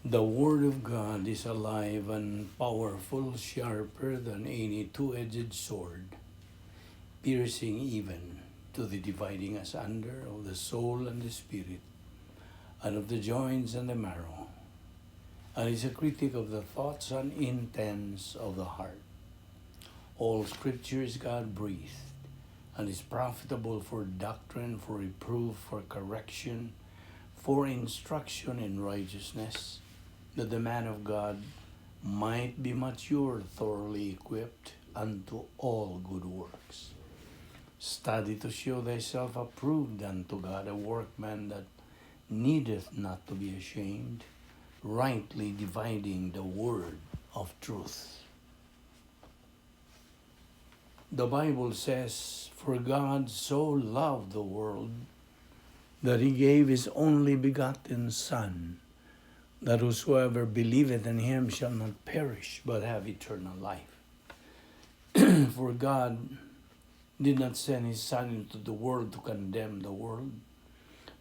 The Word of God is alive and powerful, sharper than any two-edged sword, piercing even to the dividing asunder of the soul and the spirit, and of the joints and the marrow, and is a critic of the thoughts and intents of the heart. All Scripture is God-breathed, and is profitable for doctrine, for reproof, for correction, for instruction in righteousness, that the man of God might be mature, thoroughly equipped unto all good works. Study to show thyself approved unto God, a workman that needeth not to be ashamed, rightly dividing the word of truth. The Bible says, "For God so loved the world that he gave his only begotten Son, that whosoever believeth in him shall not perish, but have eternal life." For God did not send his Son into the world to condemn the world,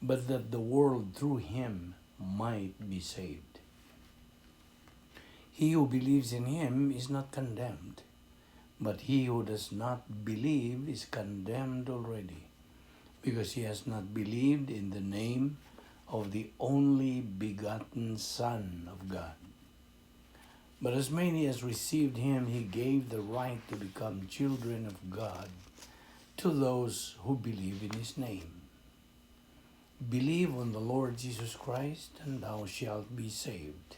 but that the world through him might be saved. He who believes in him is not condemned, but he who does not believe is condemned already, because he has not believed in the name of the only begotten Son of God. But as many as received him, he gave the right to become children of God, to those who believe in his name. Believe on the Lord Jesus Christ, and thou shalt be saved.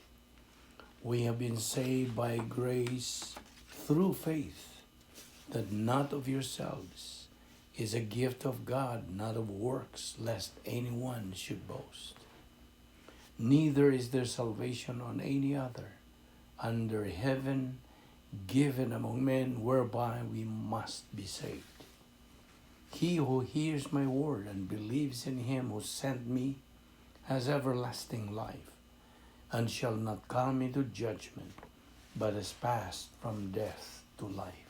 We have been saved by grace through faith, that not of yourselves, is a gift of God, not of works, lest anyone should boast. Neither is there salvation on any other under heaven given among men, whereby we must be saved. He who hears my word and believes in him who sent me has everlasting life, and shall not come into judgment, but is passed from death to life.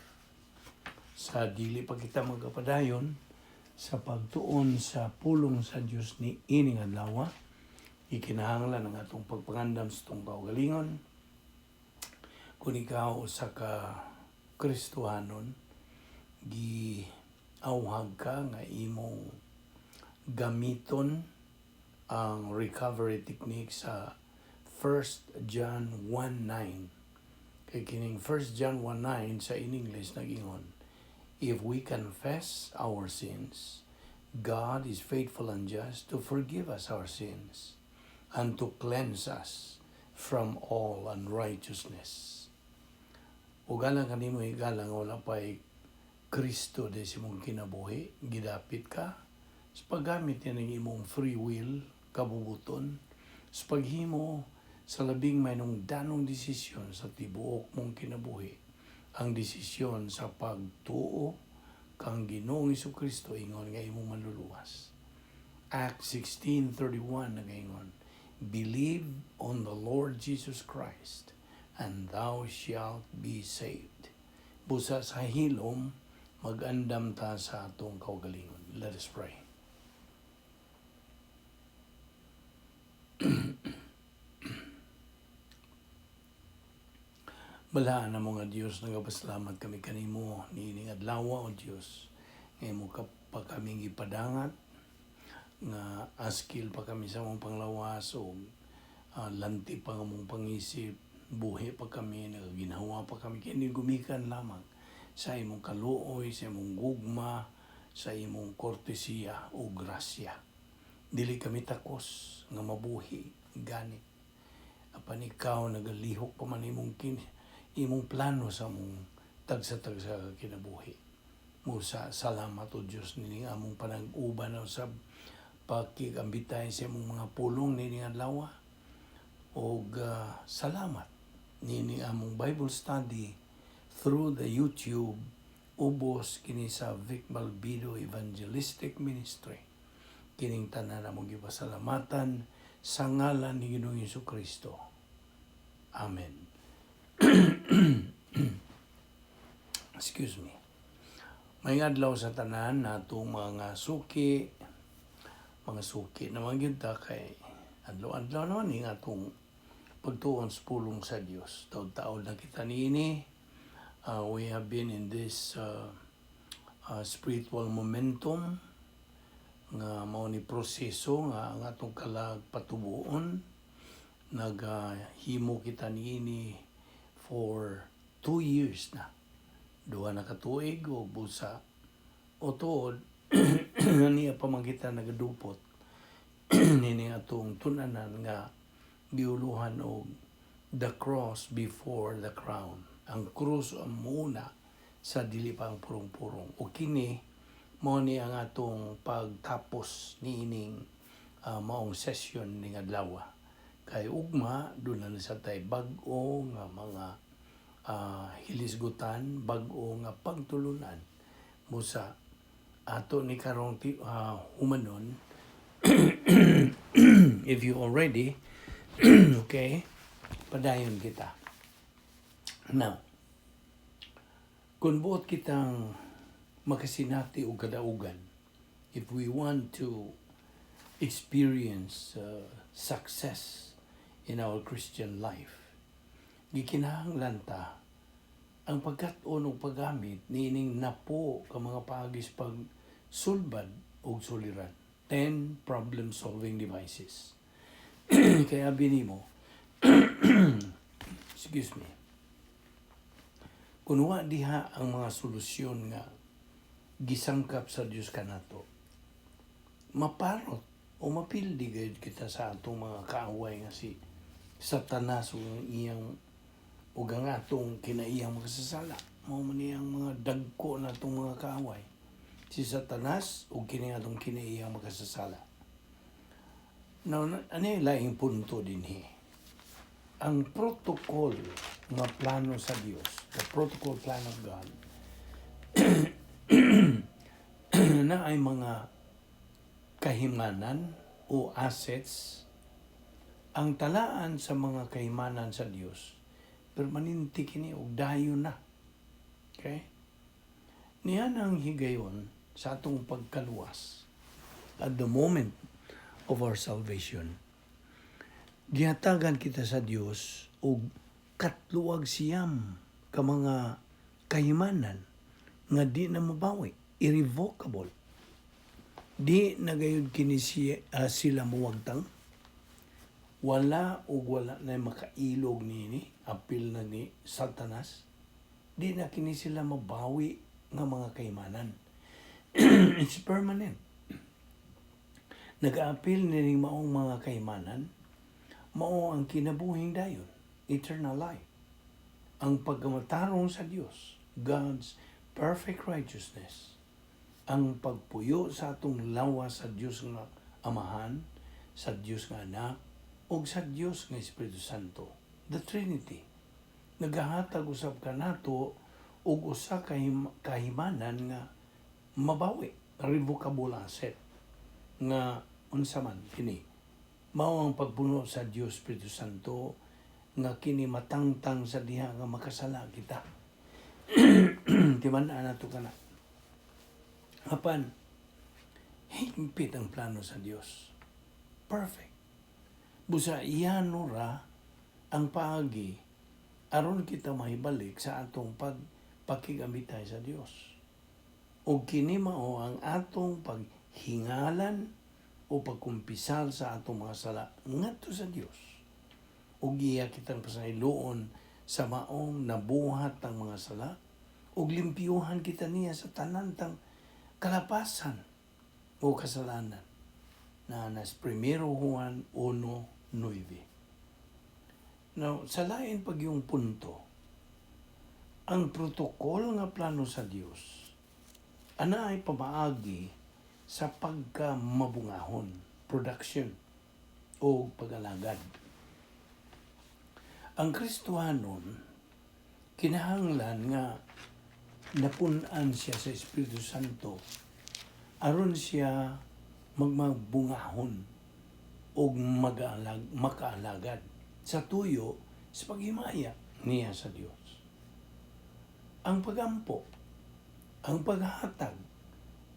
Sa dili pa kita magkapadayon sa pagtuon sa pulong sa Dios ni ining adlaw, ikinahanglan ang atong pagpangandam sa itong kaugalingon. Kung ikaw sa ka Kristohanon, giawhag ka nga imong gamiton ang recovery technique sa 1 John 1:9. Kay kining 1 John 1:9 sa in English nag-ingon, "If we confess our sins, God is faithful and just to forgive us our sins and to cleanse us from all unrighteousness." Ugalang kanimo igalang wala pa'y Kristo de si mong kinabuhi, gidapit ka sa paggamit yan ng imong free will, kabubuton, sa paghimo sa labing may nung danong desisyon sa tibuok mong kinabuhi, ang desisyon sa pagtuo kang Ginoong Jesucristo ingon nga imong manluluwas. Acts 16:31 nagaingon, "Believe on the Lord Jesus Christ, and thou shalt be saved." Busa sa hilom, mag-andam ta sa atong kaugalingon. Let us pray. Balaan na mga Diyos, nagapasalamat kami kanimo niining adlaw o Diyos. Ngayon mo pa kaming ipadangat, nga askil pa kami sa mong panglawas o lanti pa nga mong pangisip, buhi pa kami, nagaginawa pa kami, kaya gumikan lamang sa imong kaluoy, sa imong gugma, sa imong kortesiya o grasya. Dili kami takos nga mabuhi, ganit. Apan ikaw nagalihok pa man imong plano sa mong tagsa-tagsa kinabuhi. Musa, salamat o Diyos nining among panag-uban sa pagkikambitay sa imong mga pulong nining adlaw. O salamat nining among Bible study through the YouTube ubos kini sa Balbido Evangelistic Ministry. Kining tanan among gipasalamatan sa ngalan ni Ginoong Jesucristo. Amen. Excuse me. May adlaw sa tanan natong mga suki naman gyud ta kay adlaw-adlaw naman ning atong pagtuon sa pulong sa Dios. Taon-taon na kita niini. We have been in this spiritual momentum nga mao ni proseso nga ang atong kalag patubuon. Naghimo kita niini for 2 years na. 2 na katuig o busa o tuod niya pamangkita nagadupot nini atong tunanan nga giuluhan og the cross before the crown. Ang krus ang muna sa dili pa ang purong-purong. O kini mao ni ang atong pagtapos niining maong session ning adlaw. Kay ugma doon na sa tay bag-o nga mga hilisgutan, bag-o nga pagtulunan mo sa ato ni karong humanon. If you already okay, padayon kita. Now, kung buot kitang makasinati o kadaugan, if we want to experience success in our Christian life, gikinahanglan ta ang pagkat-on o paggamit niining napo ka mga paagis pag sulbad o suliran. 10 problem-solving devices. Kaya binimo, excuse me, kunwa diha ang mga solusyon nga gisangkap sa Dios kanato, maparot o mapildi gayud kita sa atong mga kaaway nga si Satanas o iyang ug ang atong kinaiyang makasasala. Mao man iyang mga dagko na atong mga kaaway, si Satanas ug kini atong kinaiyang makasasala. Now, ano yung laing punto dinhi? Ang protocol nga plano sa Dios, the protocol plan of God, na ay mga kahimanan o assets, ang talaan sa mga kahimanan sa Dios, permanente kini og dayon na. Okay? Niyan ang higayon sa atong pagkaluwas at the moment of our salvation. Gihatagan kita sa Dios og katluwag siyam ka mga kahimanan nga di na mabawi, irrevocable. Di na gayud kini sila muwagtang. Wala na makailog nini, apil na ni Satanas. Di na kini sila mabawi nga mga kaimanan. It's permanent. Nag-aapil nining maong mga kaimanan, mao ang kinabuhing dayon, eternal life. Ang pagkamatarong sa Dios, God's perfect righteousness, ang pagpuyo sa atong lawas sa Dios nga Amahan, sa Dios nga Anak, o sa Dios nga Espiritu Santo, the Trinity. Nagahatag usab kanato og usa ka kahimanan nga mabawi, revocable asset nga unsa man kini. Mao ang pagpuno sa Dios Espiritu Santo nga kini matangtang sa diha nga makasala kita. Timan-an nato kana. Apan higpit ang plano sa Dios. Perfect. Busa iyano ra ang paagi aron kita mahibalik sa atong pagpakigamit sa Dios. O kini mao ang atong paghingalan o pagkumpisal sa atong mga sala ngadto sa Dios. Ug iya kitang pasayloon sa maong nabuhat ang mga sala ug limpyuhan kita niya sa tanan tang kalapasan o kasalanan na nas 1 Juan 1:9. Now, sa lain pag yung punto, ang protokol nga plano sa Dios ana ay pamaagi sa pagkamabungahon, production o pag-alagad. Ang Kristohanon kinahanglan nga napun-an siya sa Espiritu Santo aron siya magbungahon o makaalagad sa tuyo sa paghimaya niya sa Dios. Ang pagampo, ang paghatag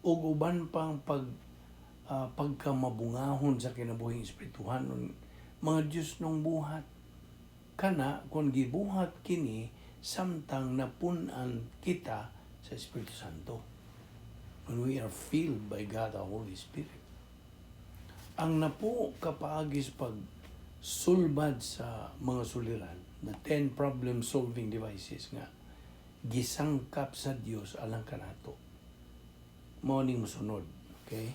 o uban pang pagkamabungahon sa kinabuhing espirituhanon, mga Diyos nung buhat, kana kung gibuhat kini samtang napunan kita sa Espiritu Santo. When we are filled by God the Holy Spirit. Ang napo kapaagis pag sulbad sa mga suliran, the 10 problem-solving devices nga, gisangkap sa Dios alang kanato. Mao ning mosunod, okay?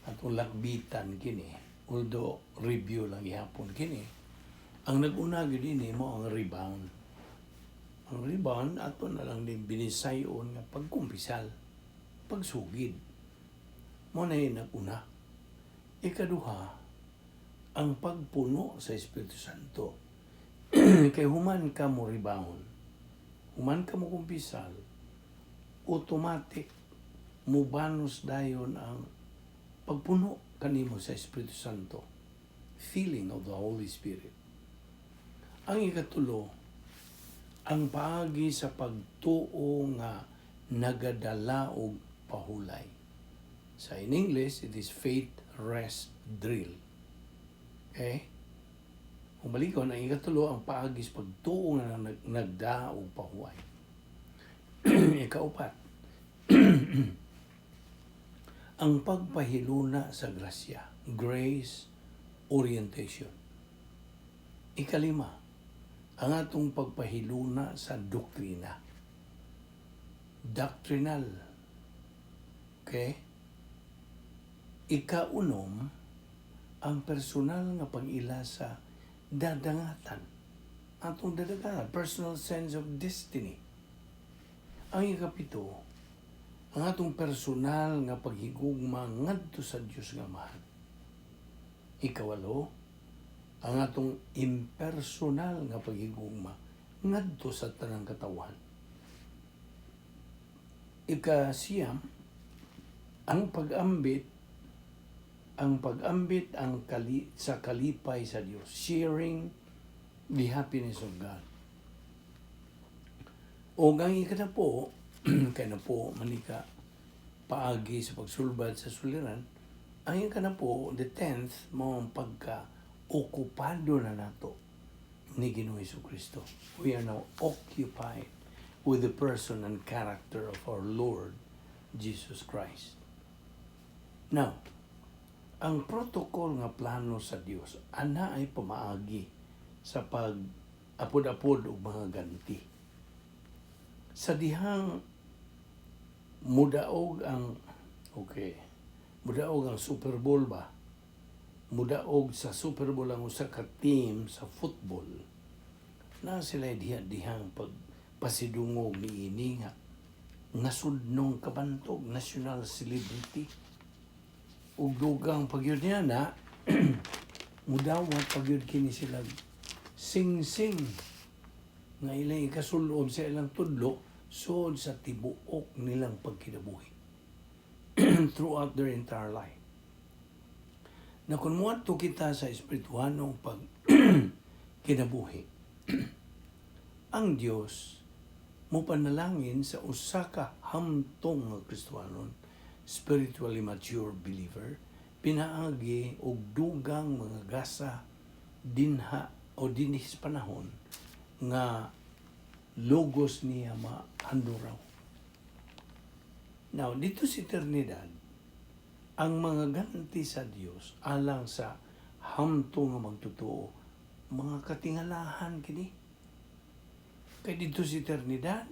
Atong lakbitan kini, although review lang ihapon kini. Ang nag-una gyud ini mo ang rebound. Ang rebound ato na lang din binisayon nga pagkumpisal, pagsugid. Mo na yung nag-una. Ikaduha, ang pagpuno sa Espiritu Santo. Kay human ka mo rebound, human ka mo kumpisal, automatic mubanos dayon ang pagpuno kanimo sa Espiritu Santo. Feeling of the Holy Spirit. Ang ikatulo, ang paagi sa pagtuo nga nagadala og pahulay. Sa in English, it is faith rest drill. Okay? Kung balikon, ang ikatulo, ang paagi sa pagtuo nga nagda og pahuway. Ikaupat, ang pagpahiluna sa grasya, grace orientation. Ikalima, ang atong pagpahiluna sa doktrina, doctrinal. Okay? Ikaunom, ang personal nga pag-ila sa dadangatan. Atong dadangatan, personal sense of destiny. Ang ikapito, ang atong personal nga paghigugma ngadto sa Dios nga mahal. Ikawalo, ang atong impersonal nga paghigugma ngadto sa tanang katawan. Ikasiyam, ang pag-ambit sa kalipay sa Dios, sharing the happiness of God. O ang ikatapo, kaya na po manika paagi sa pagsulbad sa suliran, ang ikatapo, the 10th, mo ang pagka-okupado na nato ni Ginoong Jesucristo. We are now occupied with the person and character of our Lord Jesus Christ. Now, ang protocol nga plano sa Dios, ana ay pamaagi sa pag-apod-apod o mga ganti. Sa dihang mudaog ang Super Bowl ba? Mudaog sa Super Bowl ang usa ka team sa football. Na sila dihang pagpasidungog ni ini nga nasudnong kabantog, national celebrity. Ug dugang pagyud niya na mudawat pagyud kini sila sing-sing nga ilang ikasulob sa ilang tudlo sud sa tibuok nilang pagkinabuhi throughout their entire life. Na kung muadto kita sa espirituhanong pag kinabuhi, ang Dios mo panalangin sa usa ka hamtong nga Kristiyanon, spiritually mature believer, pinaagi og dugang mga gasa dinha o dinis panahon nga logos niya mahanduraw. Now, dito sa eternidad, ang mga ganti sa Dios alang sa hamto nga magtotoo, mga katingalahan kini. Kaya dito sa eternidad,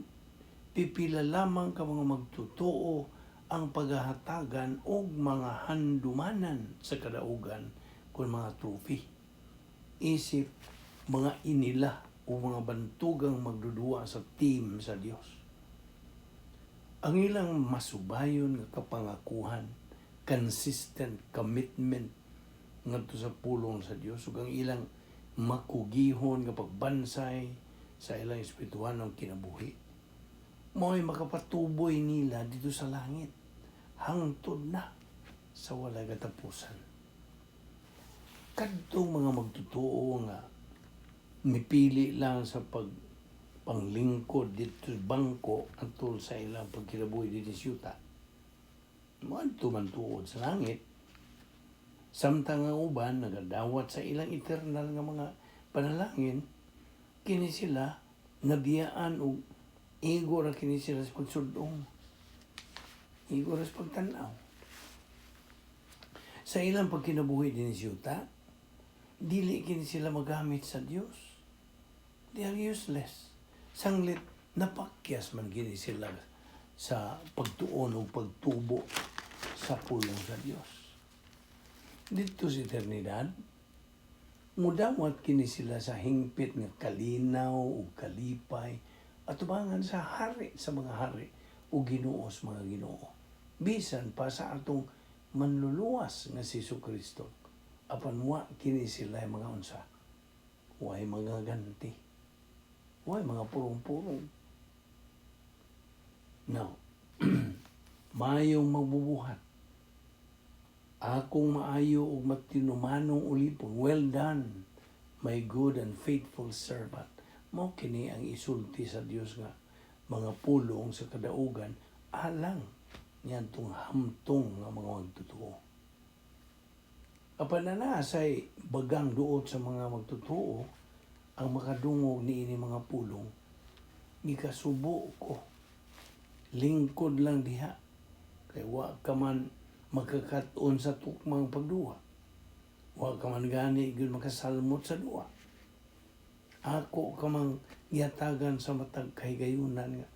pipila lamang ka mga magtotoo ang paghahatagan o mga handumanan sa kadaugan kung mga trophy. Isip mga inila o mga bantugang magdudua sa team sa Dios. Ang ilang masubayon nga kapangakuhan, consistent commitment ngadto sa pulong sa Dios ug ang ilang makugihon nga pagbansay sa ilang espirituhanong kinabuhi. Mo'y makapatuboy nila dito sa langit hangtod na sa walay katapusan. Kadtong mga magtotoo nga mipili lang sa panglingkod dito sa bangko atol sa ilang pagkinabuhi dito sa yuta. Moadto man tuod sa langit. Samtang ang uban nagadawat sa ilang eternal nga mga panalangin kini sila nabiyaan og igo ra kini sila sa pagsudong. Igo ra sa pagtanaw. Sa ilang pagkinabuhi din siyuta, dili kini sila magamit sa Dios. They are useless. Sanglit napakyas man gini sila sa pagtuon o pagtubo sa pulong sa Dios. Dito sa eternidad, mudawat kini sila sa hingpit nga kalinaw o kalipay at tubangan sa hari sa mga hari o Ginoo sa mga Ginoo. Bisan pa sa atong manluluwas nga si Jesucristo. Apan wa kini sila mga unsa. Way mga ganti. Way mga purong-purong. Now, mayong magbubuhat. Akong maayo ug matinumanong ulipon. Well done, my good and faithful servant. Mao kini ang isulti sa Dios nga mga pulong sa kadaugan alang niyan tong hamtong nga mga magtutuo. Apan na say bagang duot sa mga magtutuo ang makadungog niini mga pulong gikasubo ko. Lingkod lang diha kay wa ka man magkakat-on sa tukmang pagduwa. Wa ka man gani gyud makasalmot sa duwa. Ako ka mang yatagan sa matag kahigayunan nga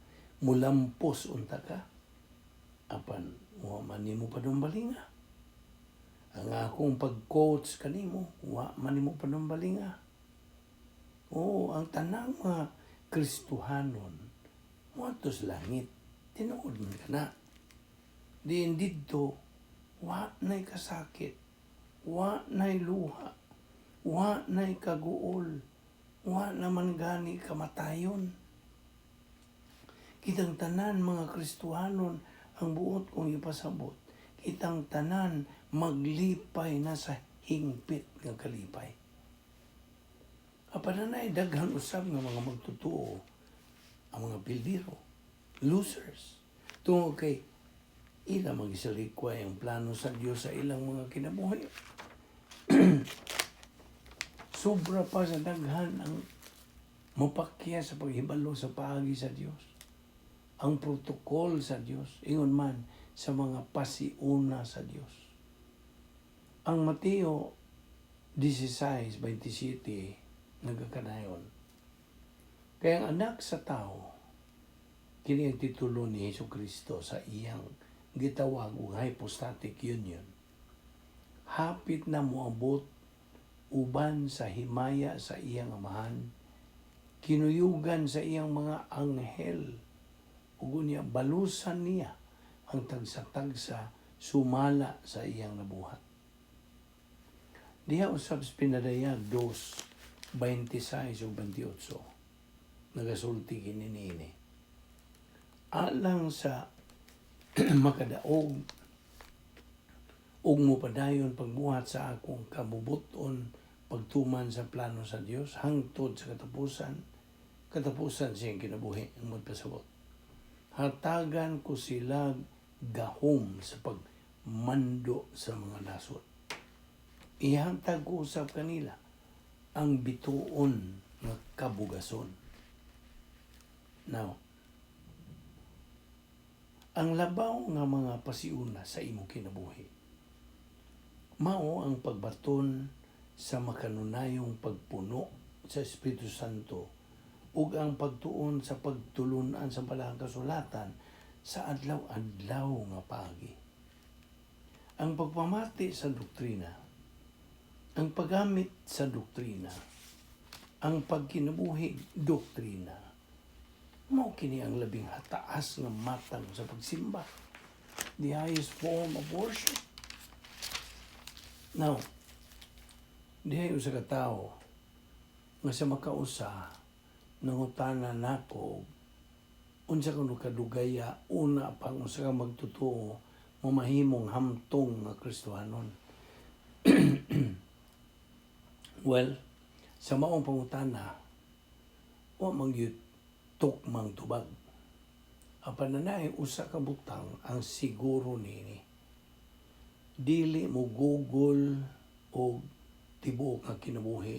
mulampos unta ka. Apan wa man nimo padumbalinga. Ang akong pag-coach kanimo wa man nimo padumbalinga. Oo, ang tanang mga Kristohanon moadto sa langit. Tinuod man ka na. Diin didto, wa na'y kasakit, wa na'y luha, wa na'y kaguol, wa naman gani kamatayon. Kitang tanan mga Kristohanon ang buot kong ipasabot. Kitang tanan maglipay na sa hingpit ng kalipay. Apananay daghang usab nga mga magtutuo ang mga bildiro, losers. Tungod kay ila magisalikway ang plano sa Dios sa ilang mga kinabuhi. Sobra pa sa daghan ang mapakya sa paghibalo sa paagi sa Dios. Ang protokol sa Dios, ingon man sa mga pasiuna sa Dios. Ang Mateo 16:27 nagkakanayon. Kaya ang anak sa tao, kini ang titulo ni Jesucristo sa iyang gitawag og hypostatic union. Hapit na moabot uban sa himaya sa iyang amahan, kinuyugan sa iyang mga anghel, ug unya balusan niya ang tagsa-tagsa sumala sa iyang nabuhat. Diha usab sa pinadayag 2:26 ug 28 nagasulti kini niini. Alang sa makadaog ug mopadayon pagbuhat sa akong kabubuton pagtuman sa plano sa Dios hangtod sa katapusan siyang kinabuhi ang magpasabot. Hatagan ko sila gahom sa pagmando sa mga nasod. Ihantag ko usab kanila ang bituon nga kabugason. Now, ang labaw nga mga pasiuna sa imo kinabuhi mao ang pagbaton sa makanunayong pagpuno sa Espiritu Santo ug ang pagtuon sa pagtulunan sa balahang kasulatan sa adlaw-adlaw nga paagi. Ang pagpamati sa doktrina, ang paggamit sa doktrina, ang pagkinabuhi doktrina, mao kini ang labing hataas nga matang sa pagsimba. The highest form of worship. Now, dihay usa ka tawo nga sa makausa nangutana nako unsa kuno kadugaya una pang usa ka magtutuo mamahimong hamtong nga Kristohanon. Well, sa maong pangutana wa mangyud tukmang tubag. Apan nanay usa ka butang ang siguro nini. Dili mo gugol o tibuok nga kinabuhi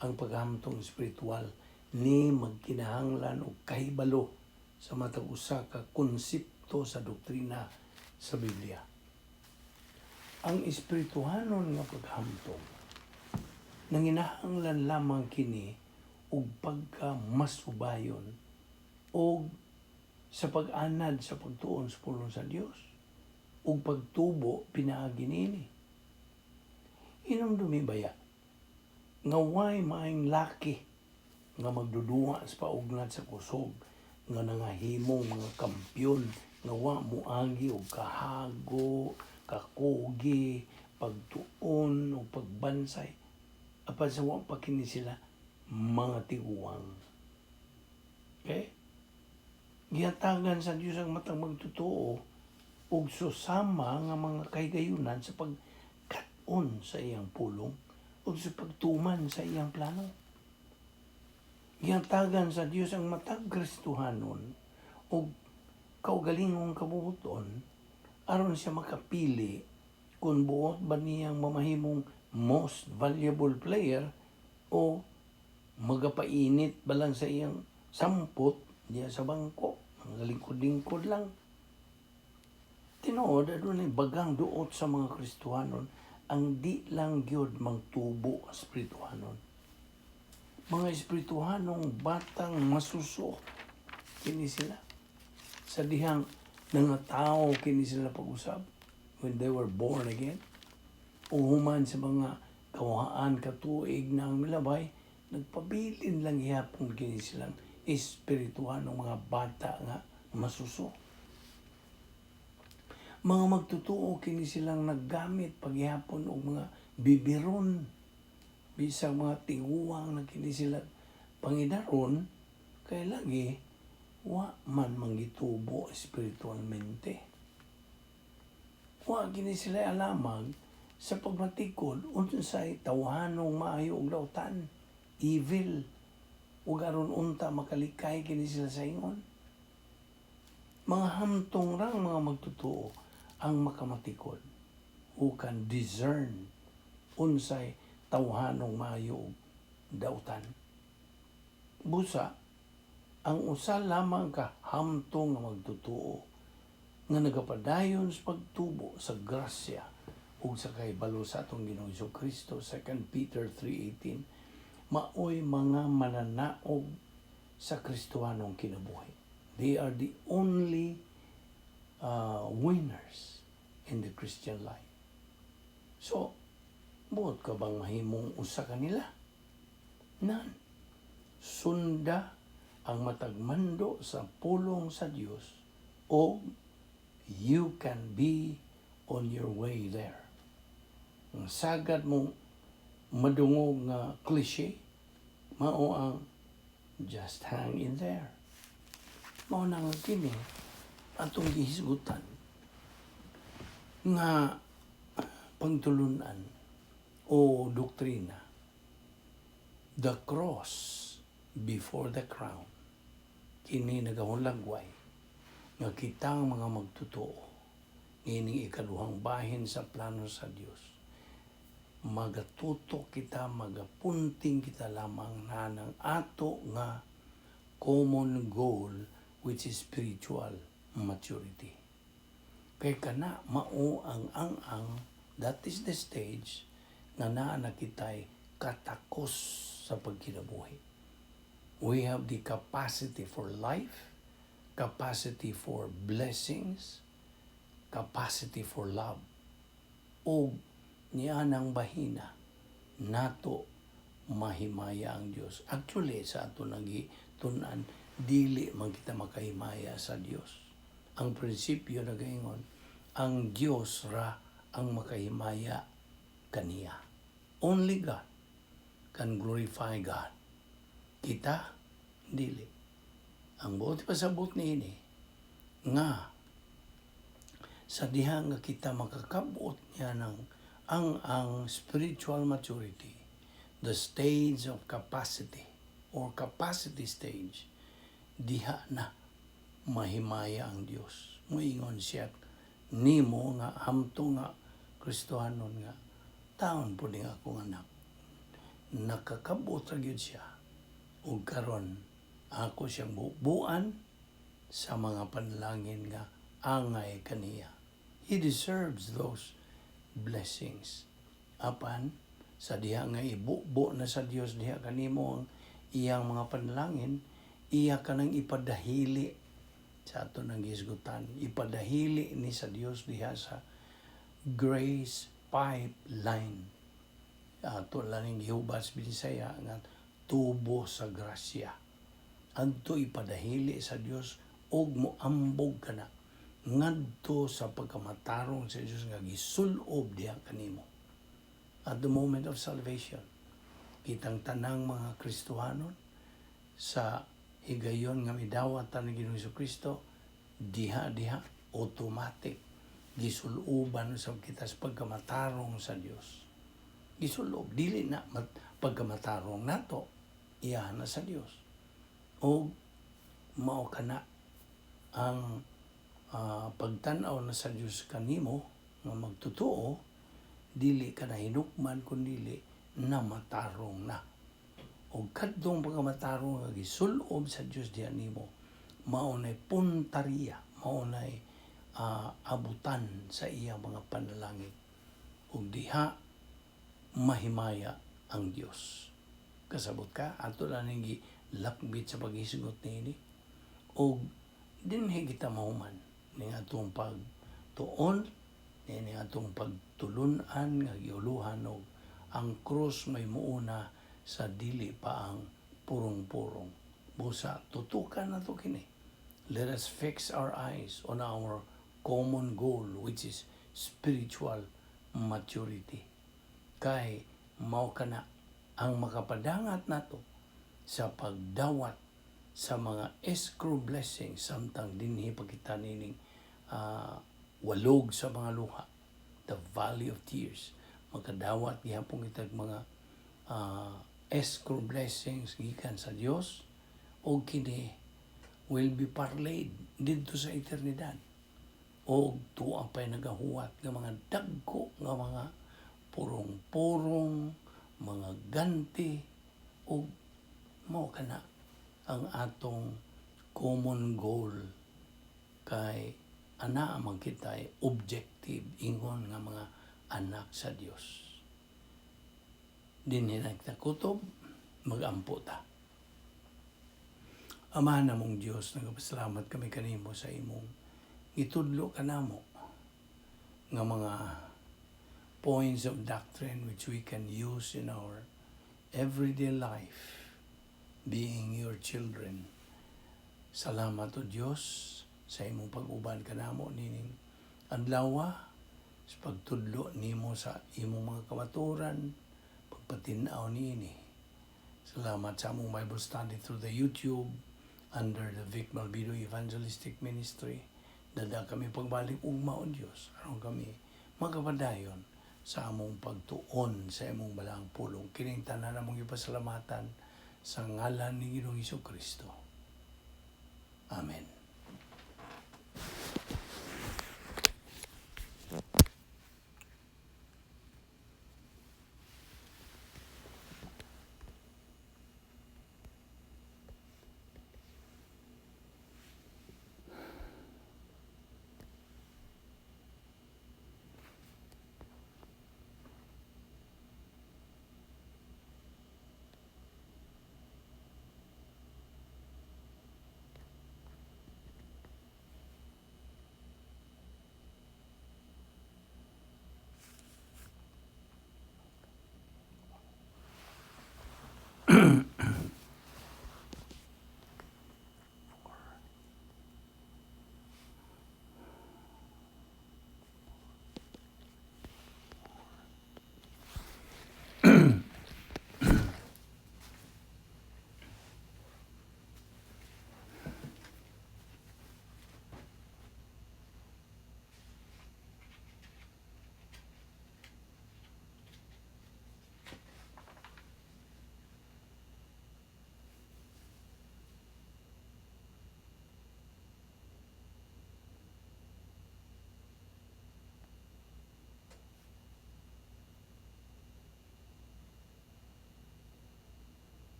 ang paghamtong espiritual ni magkinahanglan og kahibalo sa matag usa ka konsepto sa doktrina sa Biblia. Ang espirituhanon nga paghamtong nanginahanglan lamang kini og pagkamasubayon og sa pag-anad sa pagtuon sa pulong sa Dios ug pagtubo pinaagi niini. Hinumdumi baya nga way maayong laki nga magduduwa sa paugnat sa kusog nga nangahimong mga kampyon nga wa moagi og kahago, kakugi, pagtuon o pagbansay apan sa wa pa kini sila mga tiguang. Okay? Gihatagan sa Dios ang matang magtotoo ug susama nga mga kahigayunan sa pagkat-on sa iyang pulong ug sa pagtuman sa iyang plano. Gihatagan sa Dios ang matag Kristohanon ug kaugalingong kabubuton aron siya makapili kung buot ba niyang mamahimong most valuable player o magapainit ba lang sa iyang sampot diya sa bangko, ang lingkod-lingkod lang. Tinuod, adunay bagang duot sa mga Kristohanon ang di lang gyud magtubo espirituhanon. Mga espirituhanong batang masuso kini sila. Sa dihang nangatao kini sila pag-usab when they were born again. O human sa mga kawaan katuig na ang milabay, nagpabilin lang ihapon kini silang espirituhanong mga bata nga masuso. Mga magtutuo kini silang naggamit paghihapon og mga bibiron bisag mga tiguang na kini sila pangidaron kay lagi wa man manggitubo espiritualmente. Wa kini sila alamag sa pagmatikod unsay tawhanong maayo og lautan, evil ug aron unta makalikay kini sila sa ingon. Mga hamtong rang mga magtutuo ang makamatikod who can discern unsay tawhanong maayo og dautan. Busa, ang usa lamang ka hamtong nga magtutuo nga nagapadayon sa pagtubo sa grasya ug sa kahibalo sa atong Ginoong Jesucristo, 2 Peter 3:18, maoy mga mananaog sa Kristohanong kinabuhi. They are the only winners in the Christian life. So, buot ka bang mahimong usa kanila? Nan, sunda ang matagmando sa pulong sa Dios o you can be on your way there. Ang sagad mong madungog nga cliche, mao ang just hang in there. Mao na nga kini atong gihisgutan nga pagtulunan o doktrina. The cross before the crown. Kini nagahulagway nga kitang mga magtutuo ining ikaduhang bahin sa plano sa Dios. Magatuto kita, magapunting kita lamang na ng ato nga common goal which is spiritual maturity. Kay kana mao ang that is the stage nga naa na kitay katakos sa pagkinabuhi. We have the capacity for life, capacity for blessings, capacity for love. O niya ng bahina nato mahimaya ang Dios. Actually sa ato nagitunan dili man kita makahimaya sa Dios. Ang prinsipyo nagaingon ang Dios ra ang makahimaya kaniya. Only God can glorify God. Kita dili. Ang buot pasabot niini nga sa diha nga kita makakabuot niya ng ang spiritual maturity, the stage of capacity or capacity stage, diha na mahimaya ang Dios. Moingon siya nimo nga hamto nga Kristohanon nga taon po nga akong anak. Nakakabuot ra gyud siya ug karon ako siyang buuan sa mga panalangin nga angay kaniya. He deserves those blessings. Apan sa diha nga ibubo na sa Dios diha kanimo ang iyang mga panalangin, iya kanang ipadahili sa ato nang gisgutan. Ipadahili ni sa Dios diha sa grace pipeline. Ato lang gihubas Bisaya nga tubo sa grasya. Adto ipadahili sa Dios og moambog kana ngadto sa pagkamatarong sa Dios nga gisulob diha kanimo. At the moment of salvation, kitang tanang mga Kristohanon sa higayon nga midawat ta ni Ginoong Kristo, diha automatic gisuloban sa kita sa pagkamatarong sa Dios. Gisulob dili na pagkamatarong nato iya na sa Dios. O mao kana ang pagtan-aw na sa Dios kanimo nga magtotoo, dili ka na hinukman kundi na matarong na. O kadtong pagkamatarong nga gisulob sa Dios diha nimo, mao nay puntariya, mao nay abutan sa iyang mga panalangin. Ug diha mahimaya ang Dios. Kasabot ka ato lang ning lakbit sa paghisgot niini. Og dinhi kita mahuman ning atong pagtuon, ning atong pagtulunan nga giuluhan og ang krus may muuna sa dili pa ang purong-purong. Busa tutukan nato kini. Let us fix our eyes on our common goal, which is spiritual maturity. Kay mao kana ang makapadangat nato sa pagdawat sa mga escrow blessings samtang dinhi pagkita nining walog sa mga luha, the valley of tears. Makadawat gihapon kitag mga escrow blessings gikan sa Dios, o kini will be parlayed didto sa eternidad. O tuwa pa'y nagahuwat ng mga dagko nga mga purong-purong, mga ganti, o mao kana ang atong common goal. Kay ana man kita'y objective ingon nga mga anak sa Dios. Dinhi nagtakutob, magampo ta. Ama namong Dios, nagapasalamat kami kanimo sa imong itudlo kanamo nga mga points of doctrine which we can use in our everyday life being your children. Salamat o Dios sa imong pag-uban kanamo nining adlaw sa pagtudlo nimo sa imong mga kamaturan, pagpatin-aw niini. Salamat sa among Bible study through the YouTube under the Balbido Evangelistic Ministry. Dada kami pagbalik ugma o Dios, aron kami magapadayon sa among pagtuon sa imong balang pulong. Kining tanan among ipasalamatan sa ngalan ni Ginoong Kristo. Amen.